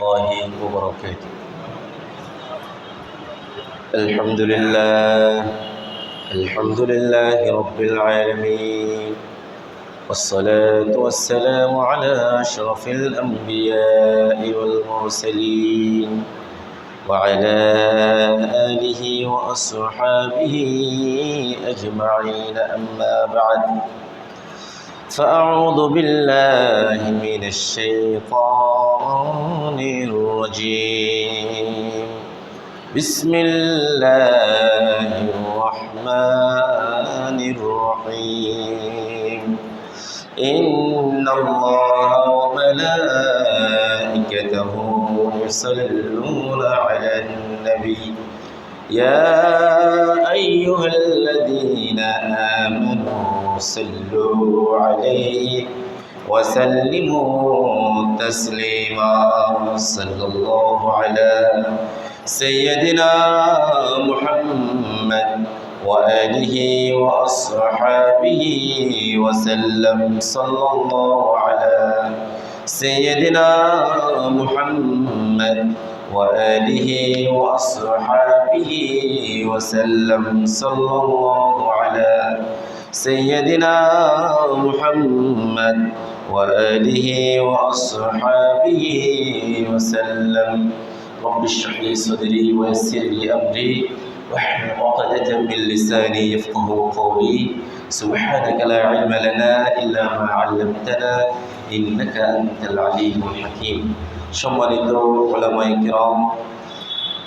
الله وبركاته. الحمد لله رب العالمين، والصلاة والسلام على أشرف الأنبياء والمرسلين وعلى آله وأصحابه أجمعين. أما بعد، فأعوذ بالله من الشيطان الرجيم. بسم الله الرحمن الرحيم. إن الله وملائكته يصلون على النبي يا أيها الذين آمنوا صلوا عليه وسلموا تسليما. صلى الله على سيدنا محمد وآله وأصحابه وسلم. صلى الله على سيدنا محمد وآله وأصحابه وسلم. صلى الله على سيدنا محمد وآله وأصحابه وسلم. رب اشرح لي صدري ويسر لي أمري واحلل عقدة من لساني يفقهوا قولي. سبحانك لا علم لنا إلا ما علمتنا إنك أنت العليم الحكيم. সম্মানিত উলামায়ে কিরাম,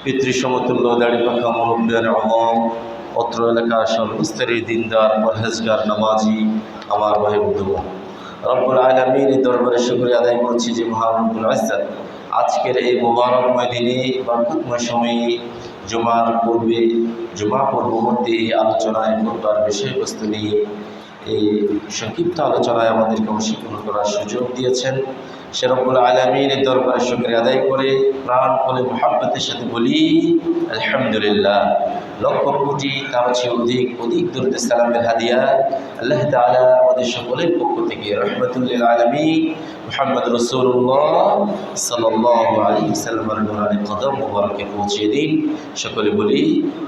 পিতৃ সমতুল্য দাড়ি পাখা মুরব্বিয়ান আওয়াম, অত্র এলাকার সর্বস্তরের দিনদার পরহেজগার নামাজি আমার ভাই বন্ধুগণ, রব্বুল আলামিনের দরবারে শুকরিয়া আদায় করছি যে মহান রব্বুল ইজ্জত আজকের এই মোবারকময় দিনে বরকতময় সময়ে জুমার পূর্ববর্তী এই আলোচনায় খুতবার বিষয়বস্তু নিয়ে এই সংক্ষিপ্ত আলোচনায় আমাদেরকে অংশগ্রহণ করার সুযোগ দিয়েছেন। সে রব্বুল আলামিনের দরবারে শুকরিয়া আদায় করে প্রাণ খুলে মুহাব্বতের সাথে বলি আলহামদুলিল্লাহ। লক্ষ কোটি তার চেয়ে অধিক দরুদ সালামের হাদিয়া আল্লাহ তাআলা আমাদের সকলের পক্ষ থেকে রহমাতুল লিল আলামিন মুহাম্মদ রাসূলুল্লাহ সাল্লাল্লাহু আলাইহি ওয়াসাল্লামের নূরানি কদম মোবারকে পৌঁছিয়ে দিন। সকলে বলি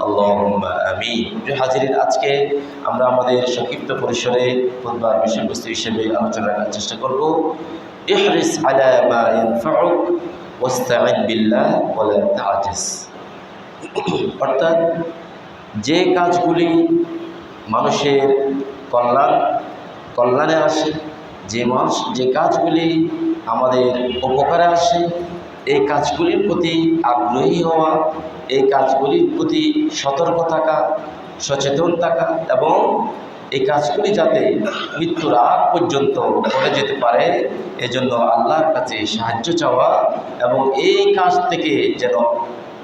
আল্লাহুম্মা আমিন। প্রিয় হাজিরিন, আজকে আমরা আমাদের সংক্ষিপ্ত পরিসরে খুতবার বিষয়বস্তু হিসেবে আলোচনা করার চেষ্টা করব ইহরিস আলা মা ইয়ানফাউক ওয়াস্তাইন বিল্লাহ ওয়ালা তাআজিজ। অর্থাৎ যে কাজগুলি মানুষের কল্যাণে আসে, যে কাজগুলি আমাদের উপকারে আসে, এই কাজগুলির প্রতি আগ্রহী হওয়া, এই কাজগুলির প্রতি সতর্ক থাকা, সচেতন থাকা এবং এই কাজগুলি যাতে মৃত্যুর আগ পর্যন্ত করে যেতে পারে এজন্য আল্লাহর কাছে সাহায্য চাওয়া এবং এই কাজ থেকে যেন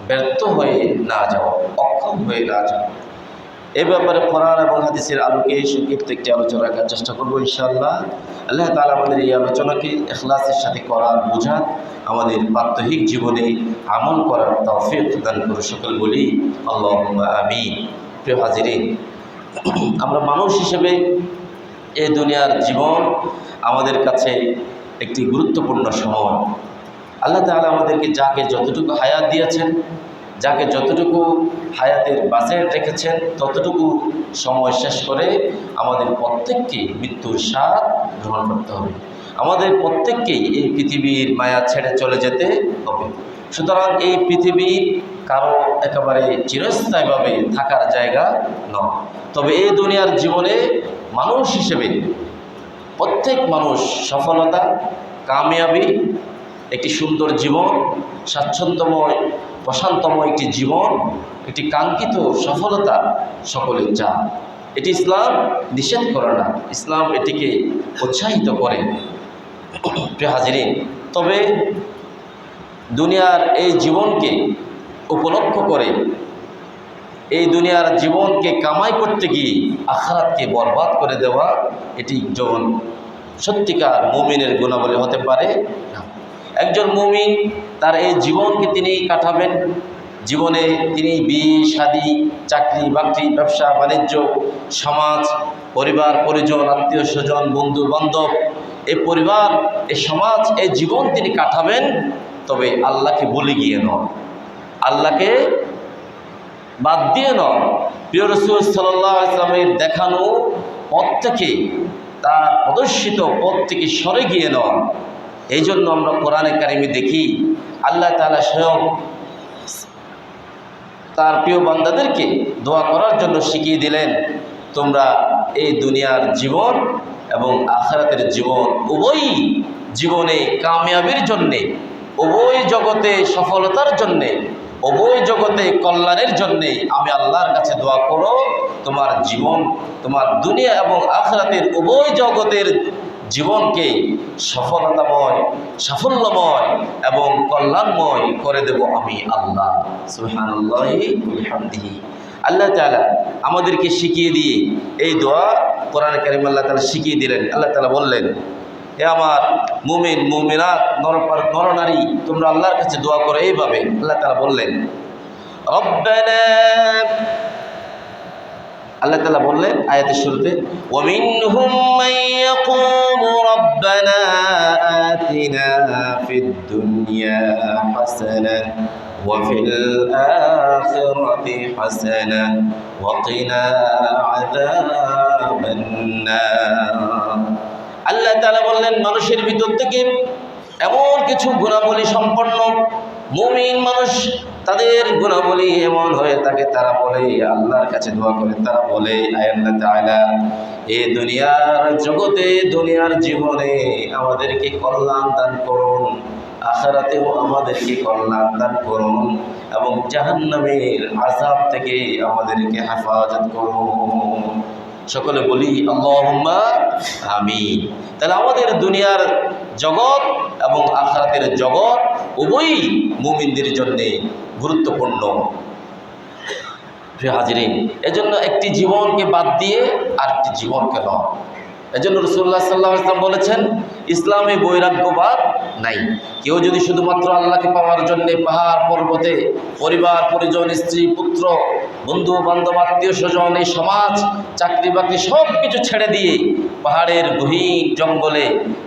ব্যর্থ হয়ে না যাওয়া, অক্ষম হয়ে না যাওয়া। এই ব্যাপারে কোরআন এবং হাদিসের আলোকে সংক্ষিপ্ত একটি আলোচনা রাখার চেষ্টা করবো ইনশাআল্লাহ। আল্লাহ তাআলা আমাদের এই আলোচনাকে ইখলাসের সাথে করার বোঝা আমাদের প্রাত্যহিক জীবনে আমল করার তৌফিক দান করে। সকল বলি আল্লাহুম্মা আমিন। প্রিয় হাজিরিন, আমরা মানুষ হিসেবে এই দুনিয়ার জীবন আমাদের কাছে একটি গুরুত্বপূর্ণ সময়। আল্লাহ তাআলা আমাদেরকে যাকে যতটুকু হায়াত দিয়েছেন, যাকে যতটুকু হায়াতের বাজেট রেখেছেন, ততটুকু সময় শেষ করে আমাদের প্রত্যেককে মৃত্যুর স্বাদ গ্রহণ করতে হবে। আমাদের প্রত্যেককেই এই পৃথিবীর মায়া ছেড়ে চলে যেতে হবে। সুতরাং এই পৃথিবী কারো একেবারে চিরস্থায়ীভাবে থাকার জায়গা নয়। তবে এই দুনিয়ার জীবনে মানুষ হিসেবে প্রত্যেক মানুষ সফলতা, কামিয়াবি, একটি সুন্দর জীবন, স্বাচ্ছন্দ্যময় প্রশান্তময় একটি জীবন, একটি কাঙ্ক্ষিত সফলতা সকলের চান। এটি ইসলাম নিষেধ করে না, ইসলাম এটিকে উৎসাহিত করে। প্রিয় হাজিরিন, তবে দুনিয়ার এই জীবনকে উপলক্ষ করে এই দুনিয়ার জীবনকে কামাই করতে গিয়ে আখিরাতকে বরবাদ করে দেওয়া এটি একজন সত্যিকার মুমিনের গুণাবলী হতে পারে না। একজন মুমিন তার এই জীবনকে তিনি কাটাবেন, জীবনে তিনি বিয়ে শাদী, চাকরি বাকরি, ব্যবসা বাণিজ্য, সমাজ, পরিবার পরিজন, আত্মীয় স্বজন, বন্ধু বান্ধব, এই পরিবার, এই সমাজ, এই জীবন তিনি কাটাবেন তবে আল্লাহকে বলে গিয়ে নয়, আল্লাহকে বাদ দিয়ে নয়, প্রিয় রাসূল সাল্লাল্লাহু আলাইহি ওয়াসাল্লামের দেখানো পথ থেকে, তার প্রদর্শিত পথ থেকে সরে গিয়ে নয়। এই জন্য আমরা কোরআনে কারিমে দেখি আল্লাহ তাআলা স্বয়ং তার প্রিয় বান্দাদেরকে দোয়া করার জন্য শিখিয়ে দিলেন, তোমরা এই দুনিয়ার জীবন এবং আখিরাতের জীবন উভয় জীবনে কামিয়াবির জন্যে, উভয় জগতে সফলতার জন্যে, উভয় জগতে কল্যাণের জন্যে আমি আল্লাহর কাছে দোয়া করো, তোমার জীবন, তোমার দুনিয়া এবং আখিরাতের উভয় জগতের জীবনকে সফলতাময়, সাফল্যময় এবং কল্যাণময় করে দেব আমি আল্লাহ। সুবহানাল্লাহি ওয়া বিহামদিহি। আল্লাহ তাআলা আমাদেরকে শিখিয়ে দিয়ে এই দোয়া কোরআনে কারিম আল্লাহ তাআলা শিখিয়ে দিলেন। আল্লাহ তাআলা বললেন, হে আমার মুমিন মুমিনাত নরনারী, তোমরা আল্লাহর কাছে দোয়া করো এইভাবে। আল্লাহ তাআলা বললেন, রব্বানা, আল্লাহ তাআলা বললেন আয়াতের শুরুতে, ওয়া মিনহুম মান ইয়াকুলু রব্বানা আতিনা ফিদ দুনিয়া হাসানা ওয়া ফিল আখিরাতি হাসানা ওয়া কিনা আযাবান নার। আল্লাহ তাআলা বললেন, মানুষের ভিতর থেকে এমন কিছু গুণাবলী সম্পন্ন মুমিন মানুষ, তাদের গুণাবলী এমন হয়ে থাকে, তারা বলে আল্লাহর কাছে দোয়া করে, তারা বলে আয় আল্লাহ তাআলা, এই দুনিয়ার জগতে, দুনিয়ার জীবনে আমাদেরকে কল্যাণ দান করুন, আখিরাতেও আমাদেরকে কল্যাণ দান করুন এবং জাহান্নামের আযাব থেকে আমাদেরকে হেফাজত করুন। সকলে বলি আল্লাহুম্মা আমিন। তাহলে আমাদের দুনিয়ার জগৎ এবং আখিরাতের জগৎ উভয়ই মুমিনদের জন্য গুরুত্বপূর্ণ। প্রিয় হাজিরিন, এজন্য একটি জীবনকে বাদ দিয়ে আরেকটি জীবনকে নয়। এজন্য রাসূলুল্লাহ সাল্লাল্লাহু আলাইহি ওয়াসাল্লাম বলেছেন, ইসলামে বৈরাগ্যবাদ নাই। কেউ যদি শুধুমাত্র আল্লাহকে পাওয়ার জন্য পাহাড় পর্বতে পরিবার পরিজন, স্ত্রী পুত্র, বন্ধু বান্ধব, আত্মীয় স্বজন, এই সমাজ, চাকরি বাকরি সব কিছু ছেড়ে দিয়ে পাহাড়ের গহীন জঙ্গলে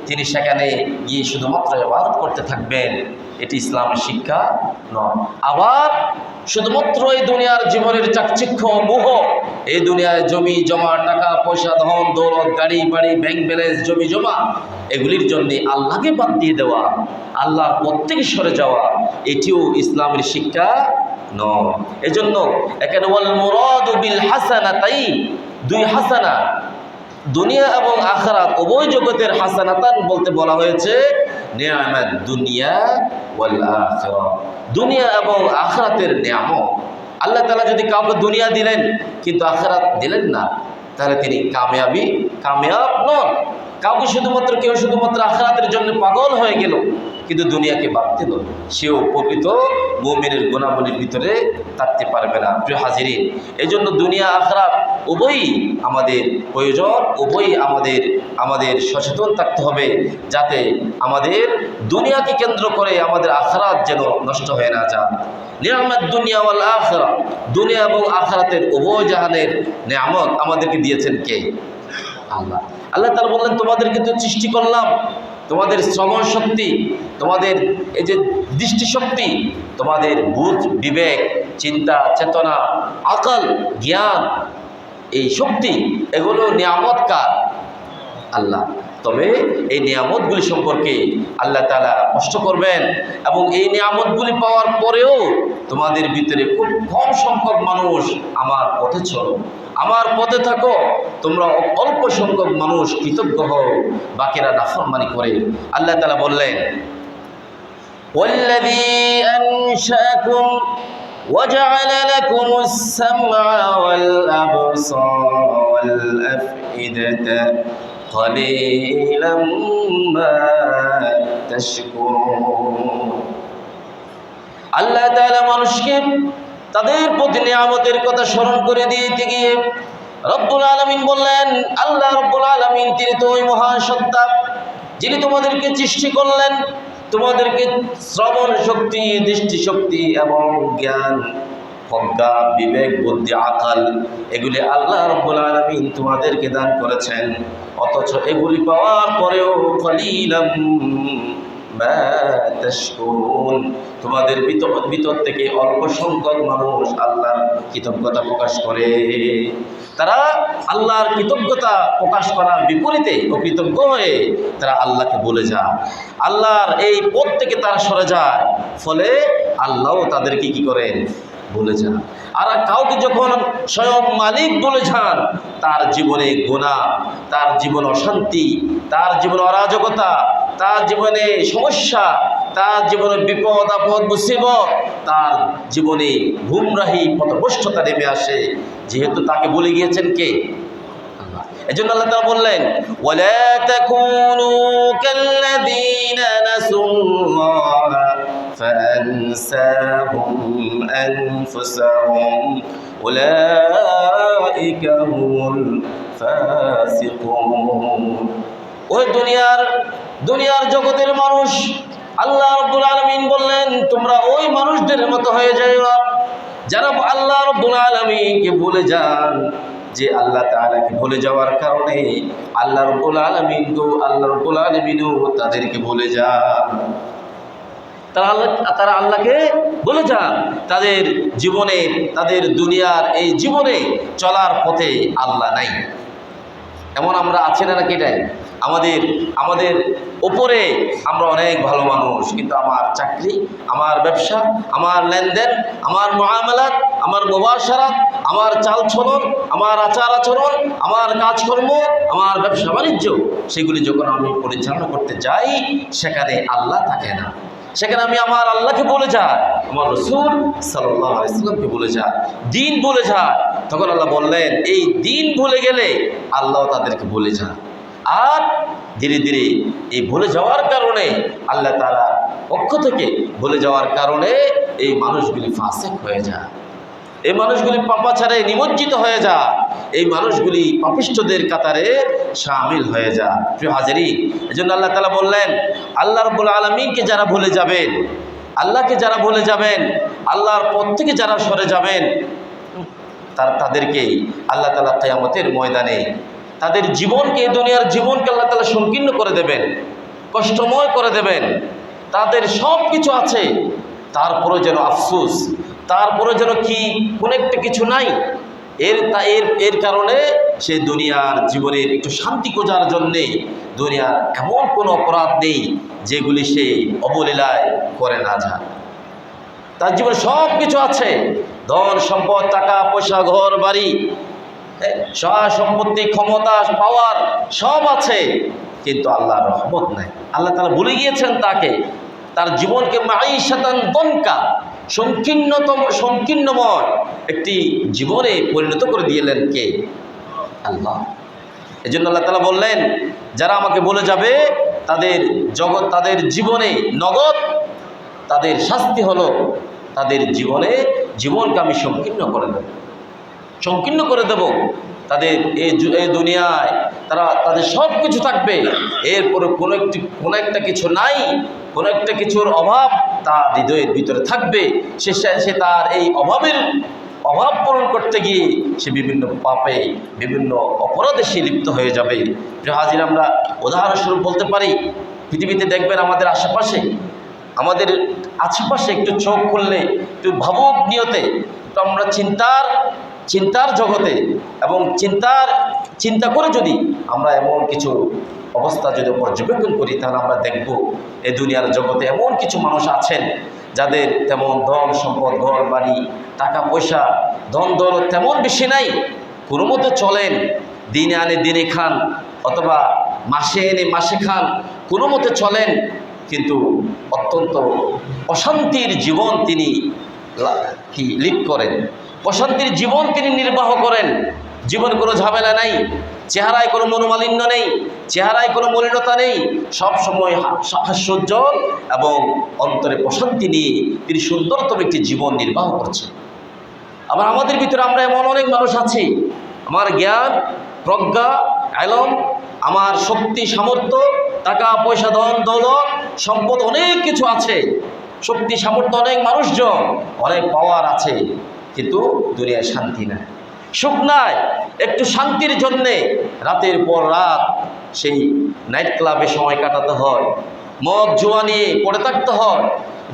তিনি সেখানে গিয়ে শুধুমাত্র ইবাদত করতে থাকবেন, এটি ইসলামের শিক্ষা নয়। আবার শুধুমাত্র এই দুনিয়ার জীবনের চাকচিক্য মোহ, এই দুনিয়ায় জমি জমা, টাকা পয়সা, ধন দৌলত, গাড়ি বাড়ি, ব্যাংক ব্যালেন্স, জমি জমা, এগুলির জন্য আল্লাহকে বাদ দিয়ে দেওয়া, আল্লাহর পথ থেকে সরে যাওয়া, এটিও ইসলামের শিক্ষা নয়। এজন্য এখানে ওয়াল মুরাদু বিল হাসানাতাইন, দুই হাসানা, দুনিয়া এবং আখিরাত উভয় জগতের হাসানাতান বলতে বলা হয়েছে নিয়ামাত দুনিয়া ওয়াল আখিরাহ, দুনিয়া এবং আখিরাতের নিয়ামত। আল্লাহ তাআলা যদি কাউকে দুনিয়া দিলেন কিন্তু আখিরাত দিলেন না, তাহলে তিনি কামিয়াব নন। কাউকে কেউ শুধুমাত্র আখিরাতের জন্য পাগল হয়ে গেল কিন্তু দুনিয়াকে বাদ দিল, সেও প্রকৃত মুমিনের গুণাবলীর ভিতরে থাকতে পারবে না। প্রিয় হাজিরিন, এই জন্য দুনিয়া আখিরাত উভয়ই আমাদের প্রয়োজন, উভয়ই আমাদের সচেতন থাকতে হবে, যাতে আমাদের দুনিয়াকে কেন্দ্র করে আমাদের আখিরাত যেন নষ্ট হয়ে না যায়। নিয়ামত দুনিয়া ওয়াল আখিরাহ, দুনিয়া এবং আখিরাতের উভয় জাহানের নিয়ামত আমাদেরকে দিয়েছেন কে? আল্লাহ। আল্লাহ তাআলা বললেন, তোমাদেরকে তো সৃষ্টি করলাম, তোমাদের শ্রবণ শক্তি, তোমাদের এই যে দৃষ্টিশক্তি, তোমাদের বুঝ বিবেক, চিন্তা চেতনা, আকল, জ্ঞান, এই শক্তি, এগুলো নিয়ামত কার? আল্লাহ। তবে এই নিয়ামতগুলি সম্পর্কে আল্লাহ তাআলা কষ্ট করবেন এবং এই নিয়ামতগুলি পাওয়ার পরেও তোমাদের ভিতরে খুব কম সংখ্যক মানুষ আমার পথে চলো, আমার পথে থাকো, তোমরা অল্প সংখ্যক মানুষ কৃতজ্ঞ হও, বাকিরা নাফরমানি করে। আল্লাহ তাআলা বললেন, ওয়াল্লাযী আনশাআকুম وجعل لكم السمع والأبصار والأفئدة قليلا ما تشكرون। আল্লাহ তাআলা মানুষকে তাদের প্রতি নিয়ামতের কথা স্মরণ করে দিতে গিয়ে রব্বুল আলামিন বললেন, আল্লাহ রব্বুল আলামিন তিনি তো ওই মহান সত্তা যিনি তোমাদেরকে সৃষ্টি করলেন, তোমাদেরকে শ্রবণ শক্তি, দৃষ্টি শক্তি এবং জ্ঞান, প্রজ্ঞা, বিবেক, বুদ্ধি, আকল, এগুলি আল্লাহ রাব্বুল আলামিন তোমাদেরকে দান করেছেন। অথচ এগুলি পাওয়ার পরেও কলিলাম মা তাশকুরুন। তোমাদের ভিতর থেকে অল্প সংখ্যক মানুষ আল্লাহর কৃতজ্ঞতা প্রকাশ করে। তারা আল্লাহর কৃতজ্ঞতা প্রকাশ করার বিপরীতে অকৃতজ্ঞ হয়ে তারা আল্লাহকে ভুলে যায়, আল্লাহর এই পথ থেকে তারা সরে যায়, ফলে আল্লাহও তাদেরকে কি করেন, ভুলে যান। আর কাউকে যখন স্বয়ং মালিক বলে যান, তার জীবনে গুনাহ, তার জীবন অশান্তি, তার জীবনে অরাজকতা, তার জীবনে সমস্যা, তার জীবনে বিপদ আপদ মুসিবত, তার জীবনে গুমরাহি পথভ্রষ্টতা নেমে আসে, যেহেতু তাকে বলে গিয়েছেন কে, আল্লাহ। এজন্য আল্লাহ তাআলা বললেন, ওয়ালা তাকুনু কাল্লাযীনা নাসুল্লাহ فأنساهم أنفسهم أولئك هم الفاسقون। ওই দুনিয়ার জগতের মানুষ, আল্লাহ রাব্বুল আলামিন বললেন, তোমরা ওই মানুষদের মতো হয়ে যাও যারা আল্লাহ রাব্বুল আলামিনকে ভুলে যান। যে আল্লাহ তাআলাকে ভুলে যাওয়ার কারণে আল্লাহ রাব্বুল আলামিনও তাদেরকে ভুলে যান। তারা আল্লাহকে ভুলে যান। তাদের জীবনে, তাদের দুনিয়ার এই জীবনে চলার পথে আল্লাহ নাই। এমন আমরা আছি না নাকি? এটাই আমাদের উপরে আমরা অনেক ভালো মানুষ, কিন্তু আমার চাকরি, আমার ব্যবসা, আমার লেনদেন, আমার মুআমালাত, আমার মুবাশারাত, আমার চালচলন, আমার আচার আচরণ, আমার কাজকর্ম, আমার ব্যবসা বাণিজ্য, সেগুলি যখন আমি পরিচালনা করতে যাই, সেখানে আল্লাহ থাকে না। সেখানে আমি আমার আল্লাহকে বলে যাই, আমার রাসূল সাল্লাল্লাহু আলাইহি ওয়াসাল্লামকে বলে যাই, দ্বীন বলে যাই। তখন আল্লাহ বললেন, এই দ্বীন ভুলে গেলে আল্লাহ তাদেরকে বলে যান। আর ধীরে ধীরে এই ভুলে যাওয়ার কারণে আল্লাহ তাআলা পক্ষ থেকে ভুলে যাওয়ার কারণে এই মানুষগুলি ফাসিক হয়ে যায়, এই মানুষগুলি পাপাচারে নিমজ্জিত হয়ে যায়, এই মানুষগুলি পাপিষ্ঠদের কাতারে শামিল হয়ে যায়। প্রিয় হাজিরিন, এজন্য আল্লাহ তাআলা বললেন, আল্লাহ রাব্বুল আলামিনকে যারা ভুলে যাবেন, আল্লাহকে যারা ভুলে যাবেন, আল্লাহর পথ থেকে যারা সরে যাবেন, তাদেরকে আল্লাহ তাআলা কিয়ামতের ময়দানে তাদের জীবনকে, দুনিয়ার জীবনকে আল্লাহ তাআলা সংকীর্ণ করে দেবেন, কষ্টময় করে দেবেন। তাদের সব কিছু আছে, তারপরে যেন আফসোস, তারপরে যেন কি কোনো একটা কিছু নাই। এর কারণে সে দুনিয়ার জীবনের একটু শান্তি খোঁজার জন্যে দুনিয়ার এমন কোনো অপরাধ নেই যেগুলি সে অবলীলায় করে না যায়। তার জীবনে সব কিছু আছে, ধন সম্পদ, টাকা পয়সা, ঘর বাড়ি, সহায় সম্পত্তি, ক্ষমতা, পাওয়ার সব আছে, কিন্তু আল্লাহর রহমত নাই। আল্লাহ তাআলা ভুলে গিয়েছেন তাকে, তার জীবনকে মাঈশাতান দনকা, সংকীর্ণময় একটি জীবনে পরিণত করে দিলেন কে? আল্লাহ। এজন্য আল্লাহ তাআলা বললেন, যারা আমাকে বলে যাবে তাদের জীবনে নগদ তাদের শাস্তি হলো, তাদের জীবনকে আমি সংকীর্ণ করে দেব। তাদের এই দুনিয়ায় তাদের সব কিছু থাকবে, এরপরে কোনো একটা কিছু নাই, কোনো একটা কিছুর অভাব তার হৃদয়ের ভিতরে থাকবে। সে তার এই অভাব পূরণ করতে গিয়ে সে বিভিন্ন পাপে, বিভিন্ন অপরাধে সে লিপ্ত হয়ে যাবে। প্রিয় হাজির, আমরা উদাহরণস্বরূপ বলতে পারি, পৃথিবীতে দেখবেন আমাদের আশেপাশে একটু চোখ খুললে, একটু ভাবুক নিয়তে, একটু আমরা চিন্তার জগতে এবং চিন্তা করে যদি আমরা এমন কিছু অবস্থা যদি পর্যবেক্ষণ করি, তাহলে আমরা দেখব এই দুনিয়ার জগতে এমন কিছু মানুষ আছেন যাদের তেমন ধন সম্পদ, ঘর বাড়ি, টাকা পয়সা, ধন দৌলত তেমন বেশি নাই, কোনো মতে চলেন, দিনে আনে দিনে খান, অথবা মাসে এনে মাসে খান, কোনো মতে চলেন, কিন্তু অত্যন্ত অশান্তির জীবন তিনি লিড করেন, অশান্তির জীবন তিনি নির্বাহ করেন। জীবনে কোনো ঝামেলা নাই, চেহারায় কোনো মনোমালিন্য নেই, চেহারায় কোনো মলিনতা নেই, সবসময় হাস্যোজ্জ্বল এবং অন্তরে প্রশান্তি নিয়ে তিনি সুন্দরতম একটি জীবন নির্বাহ করছেন। আবার আমাদের ভিতরে আমরা এমন অনেক মানুষ আছি, আমার জ্ঞান, প্রজ্ঞা, ইলম, আমার শক্তি, সামর্থ্য, টাকা পয়সা, ধন দৌলত, সম্পদ, অনেক কিছু আছে, শক্তি সামর্থ্য, অনেক মানুষজন, অনেক পাওয়ার আছে, কিন্তু দুনিয়ায় শান্তি নাই, সুখ নাই। একটু শান্তির জন্যে রাতের পর রাত সেই নাইট ক্লাবে সময় কাটাতে হয়, মদ জুয়া নিয়ে পড়ে থাকতে হয়।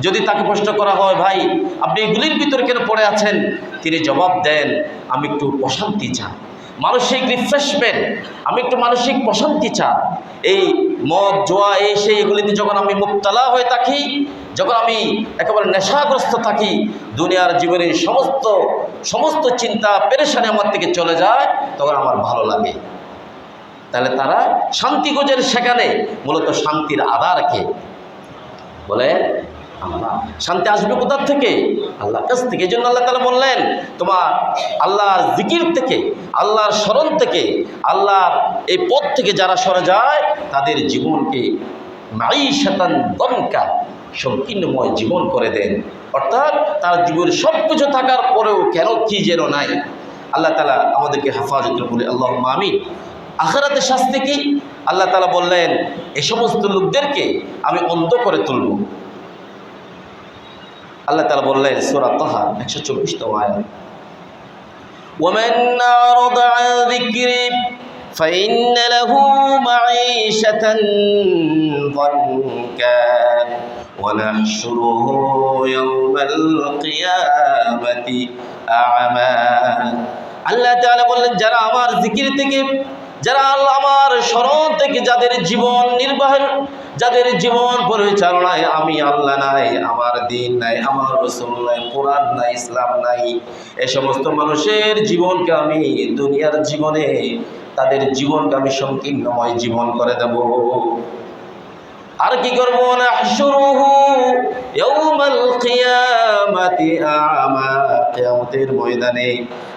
যদি তাকে প্রশ্ন করা হয়, ভাই আপনি এগুলির ভিতরে কেন পড়ে আছেন, তিনি জবাব দেন, আমি একটু প্রশান্তি চাই, মানসিক রিফ্রেশমেন্ট, আমি একটু মানসিক প্রশান্তি চাই। এই মদ জুয়া এগুলিতে যখন আমি মুবতালা হয়ে থাকি, যখন আমি একেবারে নেশাগ্রস্ত থাকি, দুনিয়ার জীবনের সমস্ত চিন্তা পেরেশানি আমার থেকে চলে যায়, তখন আমার ভালো লাগে। তাহলে তারা শান্তি খোঁজের, সেখানে মূলত শান্তির আধারকে বলে আল্লাহ। শান্তি আসবে কোথার থেকে? আল্লাহর কাছ থেকে। এই জন্য আল্লাহ তাআলা বললেন, তোমার আল্লাহর জিকির থেকে, আল্লাহর স্মরণ থেকে, আল্লাহর এই পথ থেকে যারা সরে যায়, তাদের জীবনকে মাঈশাতান দনকা, সংকীর্ণময় জীবন করে দেন। অর্থাৎ তার জীবনের সব কিছু থাকার পরেও কেন কি যেন নাই। আল্লাহ তাআলা আমাদেরকে হেফাজত করে, আল্লাহুম্মা আমিন। আখিরাতের শাস্তি কি? আল্লাহ তাআলা বললেন, এই সমস্ত লোকদেরকে আমি অন্ধ করে তুলব। আল্লাহ তাআলা বললেন সূরা তাহা 124তম আয়াত, ওয়ামান আরাদা আন যিকরি ফাইন্না লাহু মাঈশাতান যানকা ওয়া নাহশুরুহু ইয়াওমাল কিয়ামাতি আ'মা। আল্লাহ তাআলা বললেন, যারা আমার জিকির থেকে, যারা আমার স্মরণ থেকে যাদের জীবন নির্বাহের, যাদের জীবন পরিচালনায় আমি আল্লাহ নাই, আমার দিন নাই, আমার রাসূল নাই, কোরআন নাই, ইসলাম নাই, এই সমস্ত মানুষের জীবনকে আমি দুনিয়ার জীবনে, তাদের জীবনকে আমি সংকীর্ণময় জীবন করে দেব। আর কি করব? নাহশুরুহু ইয়াওমাল কিয়ামাতি আ'মা, কিয়ামতের ময়দানে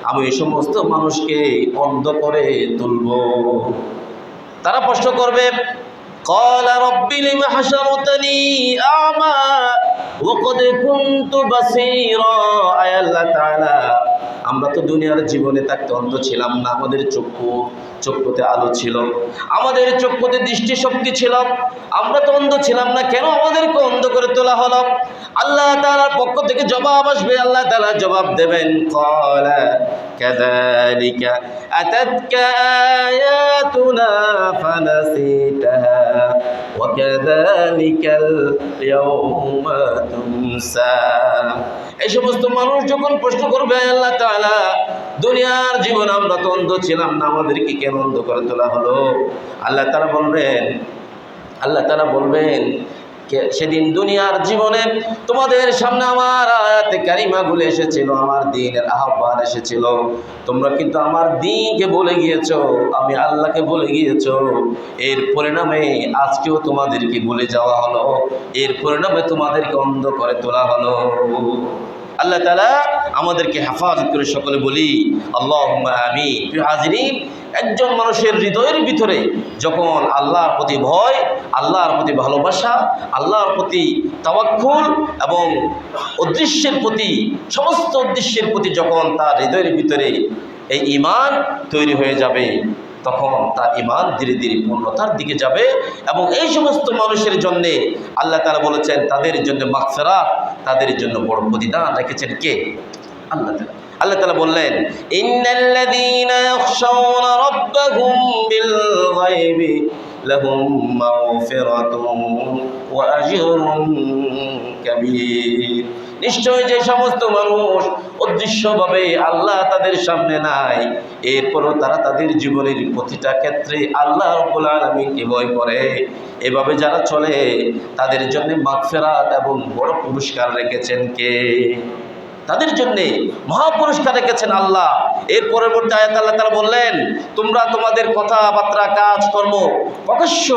আমি এই সমস্ত মানুষকে অন্ধ করে তুলব। তারা প্রশ্ন করবে, ক্বালা রাব্বি লিমা হাশারতানি আ'মা ওয়া ক্বাদ কুনতু বাসীরা। আয় আল্লাহ তাআলা, আমরা তো দুনিয়ার জীবনে থাকতে অন্ধ ছিলাম না, আমাদের চক্ষুতে আলো ছিল, আমাদের চক্ষুতে দৃষ্টিশক্তি ছিল, আমরা তো অন্ধ ছিলাম না, কেন আমাদেরকে অন্ধ করে তোলা হলো? আল্লাহ তাআলার পক্ষ থেকে জবাব আসবে। আল্লাহ তাআলা জবাব দেবেন, ক্বালা কাযালিকা আতাতকা আয়াতুনা ফানাসিতাহা ওয়া কাযালিকাল ইয়াওমা তুনসা। এই সমস্ত মানুষ যখন প্রশ্ন করবে, আল্লাহ তাআলা দুনিয়ার জীবন আমরা তো অন্ধ ছিলাম না, আমাদেরকে কেন অন্ধ করে তোলা হলো? আল্লাহ তাআলা বলবেন সেদিন দুনিয়ার জীবনে তোমাদের সামনে আমার আয়াতে কারিমাগুলো এসেছিল, আমার দ্বীনের আহ্বান এসেছিল, তোমরা কিন্তু আমার দ্বীনকে ভুলে গিয়েছো, আমি আল্লাহকে ভুলে গিয়েছো। এর পরিণামে আজকেও তোমাদেরকে ভুলে যাওয়া হলো, এর পরিণামে তোমাদেরকে অন্ধ করে তোলা হলো। আল্লাহ তাআলা আমাদেরকে হেফাজত করে। সকলে বলি আল্লাহুম্মা আমিন। প্রিয় হাজিরিন, একজন মানুষের হৃদয়ের ভিতরে যখন আল্লাহর প্রতি ভয়, আল্লাহর প্রতি ভালোবাসা, আল্লাহর প্রতি তাওয়াক্কুল এবং সমস্ত উদ্দেশ্যের প্রতি যখন তার হৃদয়ের ভিতরে এই ঈমান তৈরি হয়ে যাবে, তখন তার ঈমান ধীরে ধীরে পূর্ণতার দিকে যাবে। এবং এই সমস্ত মানুষের জন্যে আল্লাহ তাআলা বলেছেন, তাদের জন্য মাগফিরাত, তাদের জন্য বড় প্রতিদান রেখেছেন কে? আল্লাহ তাআলা। আল্লাহ তাআলা বললেন, ইন্নাল্লাযীনা ইয়াখশাউনা রাব্বাহুম বিল গায়বি লাহুম মাগফিরাতুন ওয়া আজরুন কাবীর। নিশ্চয় যে সমস্ত মানুষ অদৃশ্যভাবে আল্লাহ তাদের সামনে নাই, এরপরও তারা তাদের জীবনের প্রতিটা ক্ষেত্রে আল্লাহ রাব্বুল আলামিনকে ভয় করে, এভাবে যারা চলে তাদের জন্য মাগফিরাত এবং বড় পুরস্কার রেখেছেন কে? তাদের জন্য মহাপুরস্কার রেখেছেন আল্লাহ। এর পরবর্তী আয়াত আল্লাহ তাআলা বললেন, তোমরা তোমাদের কথাবার্তা, কাজকর্ম প্রকাশ্য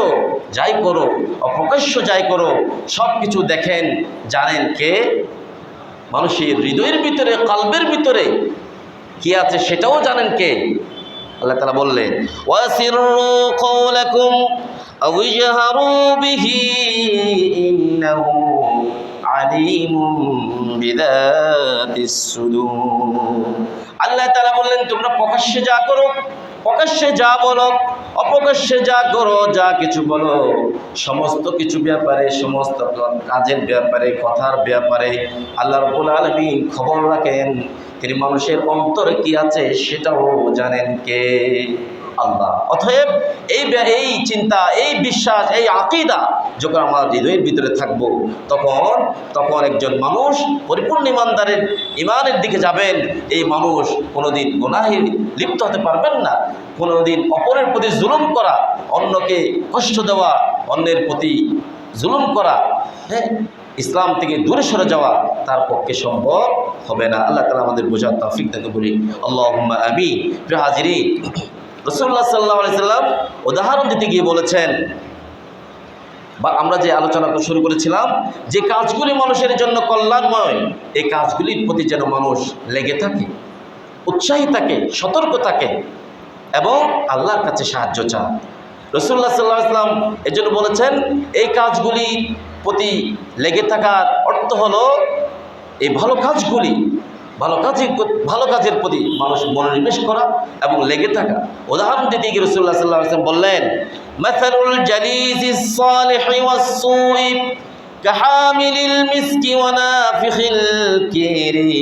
যাই করো, অপ্রকাশ্য যাই করো, সব কিছু দেখেন, জানেন কে? মানুষের হৃদয়ের ভিতরে, কলবের ভিতরে কি আছে সেটাও জানেন কে? আল্লাহ তাআলা বললেন, ওয়াসিররু কওলাকুম আও ইজহারু বিহি ইন্নাহু আলিমুম বিযাতিস সুদূর। আল্লাহ তাআলা বললেন, তোমরা প্রকাশ্যে যা করো, প্রকাশ্যে যা বলো, অপ্রকাশ্যে যা করো, যা কিছু বলো, সমস্ত কিছু ব্যাপারে, সমস্ত কাজের ব্যাপারে, কথার ব্যাপারে আল্লাহ রাব্বুল আলামিন খবর রাখেন। তিনি মানুষের অন্তরে কি আছে সেটাও জানেন কে? আল্লাহ। অতএব এই চিন্তা, এই বিশ্বাস, এই আকীদা যখন আমার হৃদয়ের ভিতরে থাকবো, তখন একজন মানুষ পরিপূর্ণ ইমানের দিকে যাবেন। এই মানুষ কোনোদিন গুনাহে লিপ্ত হতে পারবেন না, কোনোদিন অপরের প্রতি জুলুম করা, অন্যকে কষ্ট দেওয়া, অন্যের প্রতি জুলুম করা, হ্যাঁ, ইসলাম থেকে দূরে সরে যাওয়া তার পক্ষে সম্ভব হবে না। আল্লাহ তাআলা আমাদের বোঝার তৌফিক দান করুন। আল্লাহুম্মা আমিন। প্রিয় হাজিরিন, রাসূলুল্লাহ সাল্লাল্লাহু আলাইহি সাল্লাম উদাহরণ দিতে গিয়ে বলেছেন, বা আমরা যে আলোচনা শুরু করেছিলাম, যে কাজগুলি মানুষের জন্য কল্যাণময়, এই কাজগুলির প্রতি যেন মানুষ লেগে থাকে, উৎসাহী থাকে, সতর্ক থাকে এবং আল্লাহর কাছে সাহায্য চায়। রাসূলুল্লাহ সাল্লাল্লাহু আলাইহি সাল্লাম এজন্য বলেছেন, এই কাজগুলির প্রতি লেগে থাকার অর্থ হলো এই ভালো কাজের প্রতি মানুষ মনোনিবেশ করা এবং লেগে থাকা। উদাহরণ দিতে গিয়ে রাসূলুল্লাহ সাল্লাল্লাহু আলাইহি ওয়াসাল্লাম বললেন, মাসালুল জালিসিস সালিহি ওয়াস সুই কাহামিলিল মিসকি ওয়া নাফিখিল কিরি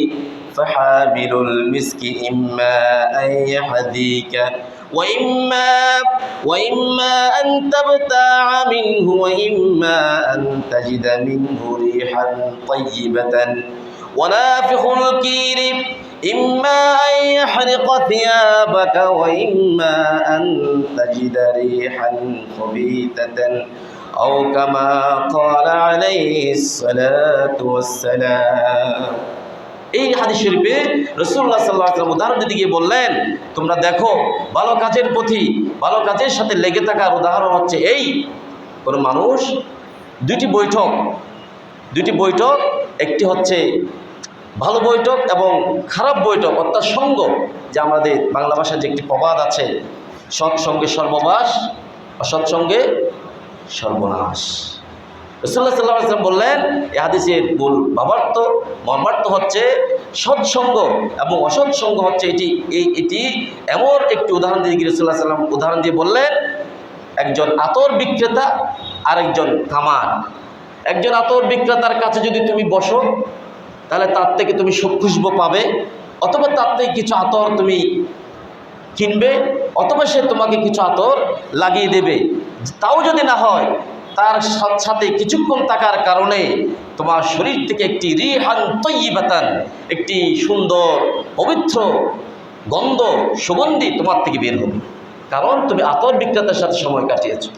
ফাহামিলুল মিসকি ইম্মা আন ইয়াহদিকা وإما أن تبتاع منه وإما أن تجد منه ريحا طيبة ونافخ الكير إما أن يحرق ثيابك وإما أن تجد ريحا خبيثة أو كما قال عليه الصلاة والسلام। এই হাদিস শরীফে রাসূলুল্লাহ সাল্লাল্লাহু আলাইহি ওয়াসাল্লাম উদাহরণ দিতে গিয়ে বললেন, তোমরা দেখো ভালো কাজের প্রতি, ভালো কাজের সাথে লেগে থাকার উদাহরণ হচ্ছে এই, কোন মানুষ দুইটি বৈঠক, একটি হচ্ছে ভালো বৈঠক এবং খারাপ বৈঠক, অর্থাৎ সঙ্গ, যে আমাদের বাংলা ভাষায় যে একটি প্রবাদ আছে, সৎসঙ্গে সর্ববাস, অসৎসঙ্গে সর্বনাশ। রাসূলুল্লাহ সাল্লাল্লাহু আলাইহি ওয়াসাল্লাম বললেন, এই হাদিসের মূল মর্মার্থ হচ্ছে সৎসঙ্গ এবং অসৎসঙ্গ হচ্ছে এটি এমন একটি উদাহরণ দিয়ে রাসূলুল্লাহ সাল্লাল্লাহু আলাইহি ওয়াসাল্লাম উদাহরণ দিয়ে বললেন, একজন আতর বিক্রেতা আর একজন কামার। একজন আতর বিক্রেতার কাছে যদি তুমি বসো, তাহলে তার থেকে তুমি খুশবু পাবে, অথবা তার থেকে কিছু আতর তুমি কিনবে, অথবা সে তোমাকে কিছু আতর লাগিয়ে দেবে। তাও যদি না হয়, তার সাথে কিছুক্ষণ থাকার কারণে তোমার শরীর থেকে একটি রিহান তয়্যিবাতান, একটি সুন্দর পবিত্র গন্ধ, সুগন্ধি তোমার থেকে বের হবে, কারণ তুমি আতর বিক্রেতার সাথে সময় কাটিয়েছো।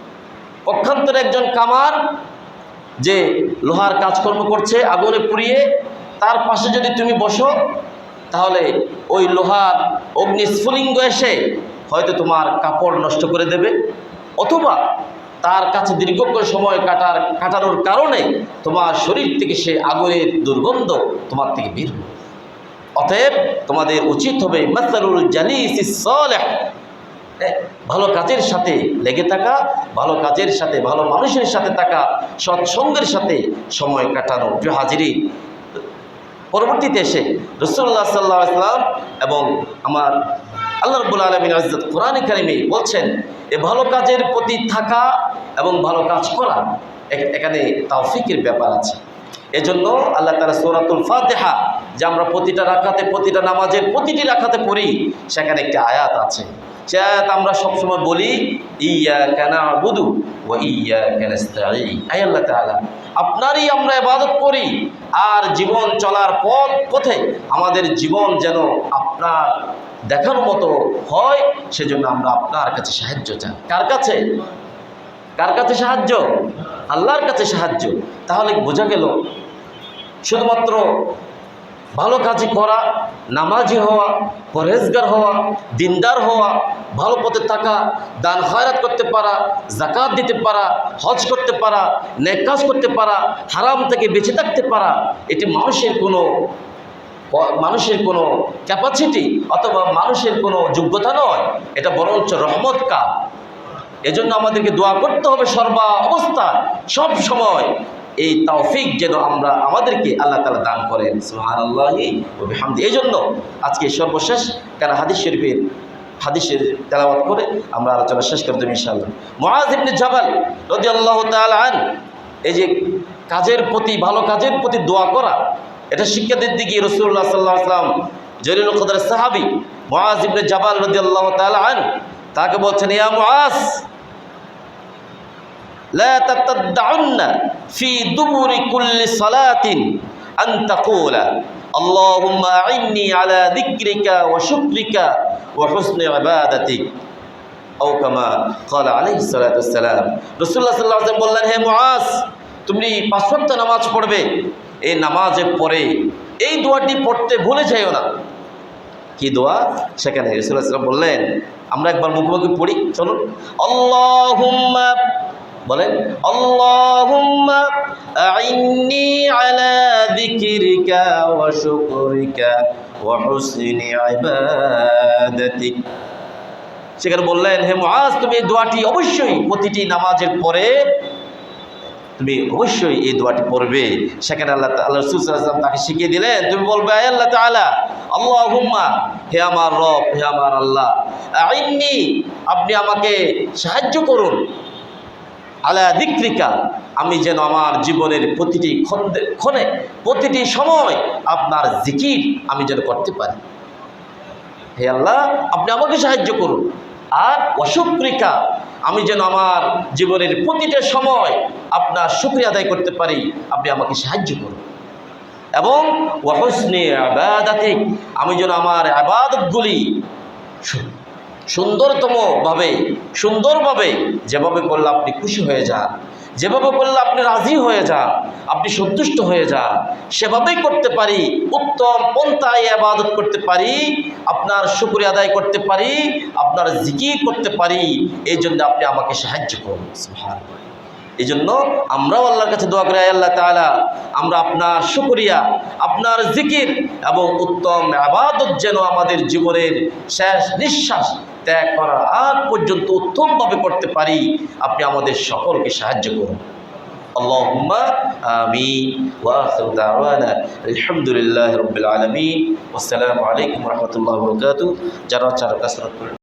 পক্ষান্তরে একজন কামার, যে লোহার কাজকর্ম করছে আগুনে পুড়িয়ে, তার পাশে যদি তুমি বসো, তাহলে ওই লোহার অগ্নিস্ফুলিঙ্গ এসে হয়তো তোমার কাপড় নষ্ট করে দেবে, অথবা তার কাছে দীর্ঘক্ষণ সময় কাটানোর কারণে তোমার শরীর থেকে সে আগুনের দুর্গন্ধ তোমার থেকে বের হবে। অতএব তোমাদের উচিত হবে মাসালুল জালিসিস সালিহ, ভালো কাজের সাথে লেগে থাকা, ভালো কাজের সাথে, ভালো মানুষের সাথে থাকা, সৎসঙ্গের সাথে সময় কাটানো। প্রিয় হাজিরিন, পরবর্তীতে এসে রাসূলুল্লাহ সাল্লাল্লাহু আলাইহি ওয়াসাল্লাম এবং আমার আল্লাহ রাব্বুল আলামিন ইজ্জত কোরআনে কারিমে বলছেন, এই ভালো কাজের প্রতি থাকা এবং ভালো কাজ করা, এখানে তাওফিকের ব্যাপার আছে। এজন্য আল্লাহ তাআলা সূরাতুল ফাতিহা, যে আমরা প্রতিটা রাকাতে, প্রতিটা নামাজের প্রতিটি রাকাতে পড়ি, সেখানে একটি আয়াত আছে। সে আয়াত আমরা সবসময় বলি, ইয়্যাকা না'বুদু ওয়া ইয়্যাকা নাস্তাঈন। আয় আল্লাহ তাআলা, আপনারই আমরা ইবাদত করি, আর জীবন চলার পথে আমাদের জীবন যেন আপনার দেখার মতো হয়, সেজন্য আমরা আপনার কাছে সাহায্য চাই। কার কাছে সাহায্য? আল্লাহর কাছে সাহায্য। তাহলে বোঝা গেল, শুধুমাত্র ভালো কাজই করা, নামাজি হওয়া, পরহেজগার হওয়া, দিনদার হওয়া, ভালো পথে থাকা, দান খয়রাত করতে পারা, যাকাত দিতে পারা, হজ করতে পারা, নেক কাজ করতে পারা, হারাম থেকে বেঁচে থাকতে পারা, এটি মানুষের কোনো ক্যাপাসিটি অথবা মানুষের কোনো যোগ্যতা নয়, এটা বরঞ্চ রহমত কাজ। এজন্য আমাদেরকে দোয়া করতে হবে সর্বা অবস্থায়, সব সময়, এই তৌফিক যেন আমাদেরকে আল্লাহ তাআলা দান করেন। সুবহানাল্লাহি ওয়া বিহামদিহি। এই জন্য আজকে সর্বশেষ কারণ হাদিসের তেলাওয়াত করে আমরা আলোচনা শেষ করে দেব ইনশাআল্লাহ। মুআয ইবনে জাবাল রাদিয়াল্লাহু তাআলা আনহু, এই যে ভালো কাজের প্রতি দোয়া করা, এটা শিক্ষা দিতে গিয়ে রাসূলুল্লাহ সাল্লাল্লাহু আলাইহি ওয়াসাল্লাম জলিলুল কদরের সাহাবী মুআয ইবনে জাবাল রাদিয়াল্লাহু তাআলা আনহু তাকে বলছেন, ইয়া মুআজ লা তাতাদউন্না ফি দুবুরি কুল্লি সালাতিন আন তাকুলা আল্লাহুম্মা আইন্নি আলা যিকরিকা ওয়া শুকরিকা ওয়া হুসনি ইবাদাতিক আও কামা ক্বালা আলাইহিস সালাতু ওয়াস সালাম। রাসূলুল্লাহ সাল্লাল্লাহু আলাইহি ওয়াসাল্লাম বললেন, হে মুআজ, তুমি 5 ওয়াক্ত নামাজ পড়বে, এই নামাজের পরে এই দোয়াটি পড়তে ভুলে যাইও না। কি দোয়া? সেখানে রাসূলুল্লাহ সাল্লাল্লাহু আলাইহি ওয়াসাল্লাম বললেন, আমরা একবার মুখোমুখি পড়ি, চলুন। আল্লাহুম্মা, বলেন, আল্লাহুম্মা আইন্নি আলা যিকরিকা ওয়া শুকরিকা ওয়া হুসনি ইবাদাতিক। সেখানে বললেন, হে মুআজ, তুমি এই দোয়াটি অবশ্যই প্রতিটি নামাজের পরে তুমি অবশ্যই এই দোয়াটি পড়বে। সেখানে আল্লাহ রাসূল সাল্লাল্লাহু আলাইহি ওয়াসাল্লাম তাকে শিখিয়ে দিলেন, তুমি বলবে, হে আল্লাহ তাআলা, আল্লাহুম্মা, হে আমার রব, হে আমার আল্লাহ, আইন্নি, আপনি আমাকে সাহায্য করুন, আলা যিকরিকা, আমি যেন আমার জীবনের প্রতিটি ক্ষণে প্রতিটি সময় আপনার জিকির আমি যেন করতে পারি। হে আল্লাহ, আপনি আমাকে সাহায্য করুন। আর ওয়া শুকরিকা, আমি যেন আমার জীবনের প্রতিটা সময় আপনার শুকরিয়া আদায় করতে পারি, আপনি আমাকে সাহায্য করুন। এবং ওয়া হুসনি ইবাদাতিক, আমি যেন আমার ইবাদতগুলি সুন্দরভাবে যেভাবে করলে আপনি খুশি হয়ে যান, যেভাবে করলে আপনি রাজি হয়ে যান, আপনি সন্তুষ্ট হয়ে যান, সেভাবেই করতে পারি, উত্তম পন্থায় ইবাদত করতে পারি, আপনার শুকরিয়া আদায় করতে পারি, আপনার জিকির করতে পারি। এই জন্য আপনি আমাকে সাহায্য করুন। সুবহানাল্লাহ। এই জন্য আমরাও আল্লাহর কাছে দোয়া করি, আল্লাহ তাআলা, আমরা আপনার শুকরিয়া, আপনার জিকির এবং উত্তম ইবাদত যেন আমাদের জীবনের শেষ নিঃশ্বাস ত্যাগ করার আগ পর্যন্ত উত্তমভাবে করতে পারি, আপনি আমাদের সকলকে সাহায্য করুন। আল্লাহুম্মা আমিন। ওয়া আখিরু দাওয়ানা আলহামদুলিল্লাহি রাব্বিল আলামিন। আসসালামু আলাইকুম ওয়া রাহমাতুল্লাহি ওয়া বারাকাতুহু। যারা কাসরত